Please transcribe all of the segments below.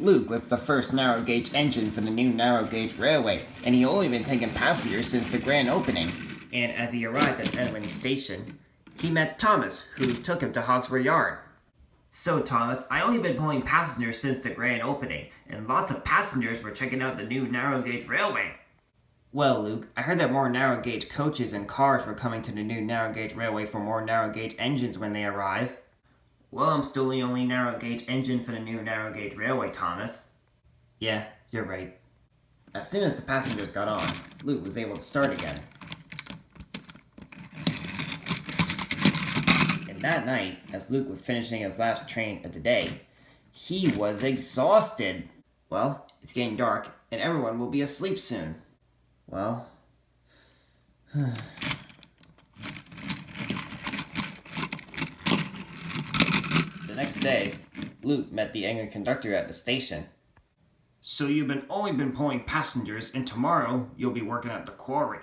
Luke was the first narrow-gauge engine for the new narrow-gauge railway, and he only been taking passengers since the grand opening. And as he arrived at Edwin Station, he met Thomas, who took him to Hawksbury Yard. So, Thomas, I only been pulling passengers since the grand opening, and lots of passengers were checking out the new narrow-gauge railway. Well, Luke, I heard that more narrow-gauge coaches and cars were coming to the new narrow-gauge railway for more narrow-gauge engines when they arrive. Well, I'm still the only narrow-gauge engine for the new narrow-gauge railway, Thomas. Yeah, you're right. As soon as the passengers got on, Luke was able to start again. And that night, as Luke was finishing his last train of the day, he was exhausted. Well, it's getting dark, and everyone will be asleep soon. Well... The next day, Luke met the angry conductor at the station. So you've only been pulling passengers, and tomorrow you'll be working at the Quarry.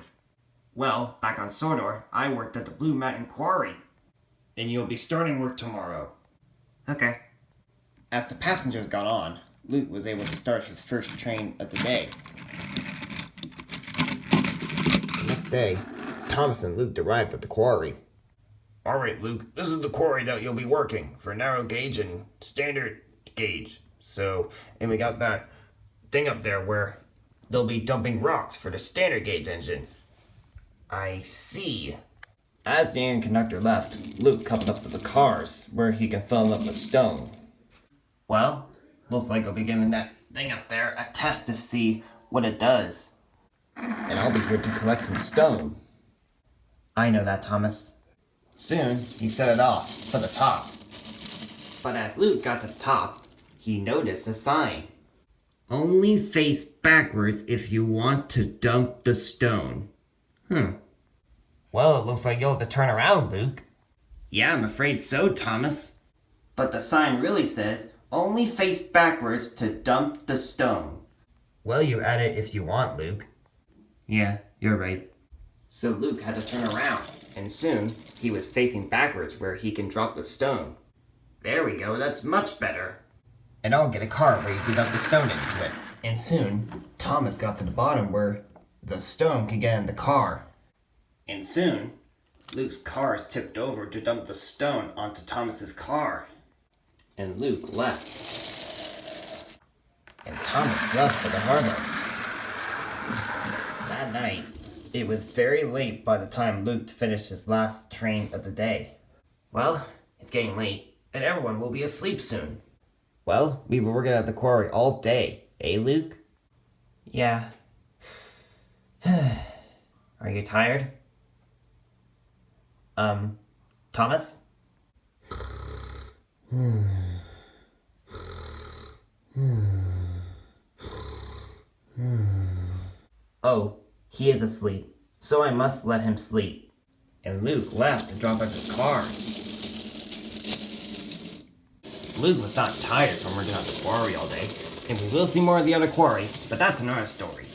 Well, back on Sodor, I worked at the Blue Mountain Quarry. And you'll be starting work tomorrow. Okay. As the passengers got on, Luke was able to start his first train of the day. The next day, Thomas and Luke arrived at the Quarry. Alright, Luke, this is the quarry that you'll be working for narrow gauge and standard gauge. And we got that thing up there where they'll be dumping rocks for the standard gauge engines. I see. As the engine conductor left, Luke coupled up to the cars where he can fill them up with stone. Well, looks like I'll be giving that thing up there a test to see what it does. And I'll be here to collect some stone. I know that, Thomas. Soon, he set it off for the top. But as Luke got to the top, he noticed a sign. Only face backwards if you want to dump the stone. Well, it looks like you'll have to turn around, Luke. Yeah, I'm afraid so, Thomas. But the sign really says, only face backwards to dump the stone. Well, you add it if you want, Luke. Yeah, you're right. So Luke had to turn around, and soon he was facing backwards where he can drop the stone. There we go, that's much better. And I'll get a cart where you can dump the stone into it. And soon, Thomas got to the bottom where the stone could get in the car. And soon, Luke's car tipped over to dump the stone onto Thomas's car. And Luke left. And Thomas left for the harbor. That night, it was very late by the time Luke finished his last train of the day. Well, it's getting late, and everyone will be asleep soon. Well, we were working at the quarry all day, eh, Luke? Yeah. Are you tired? Thomas? Oh, he is asleep, so I must let him sleep. And Luke left to drop off his car. Luke was not tired from working at the quarry all day, and we will see more of the other quarry, but that's another story.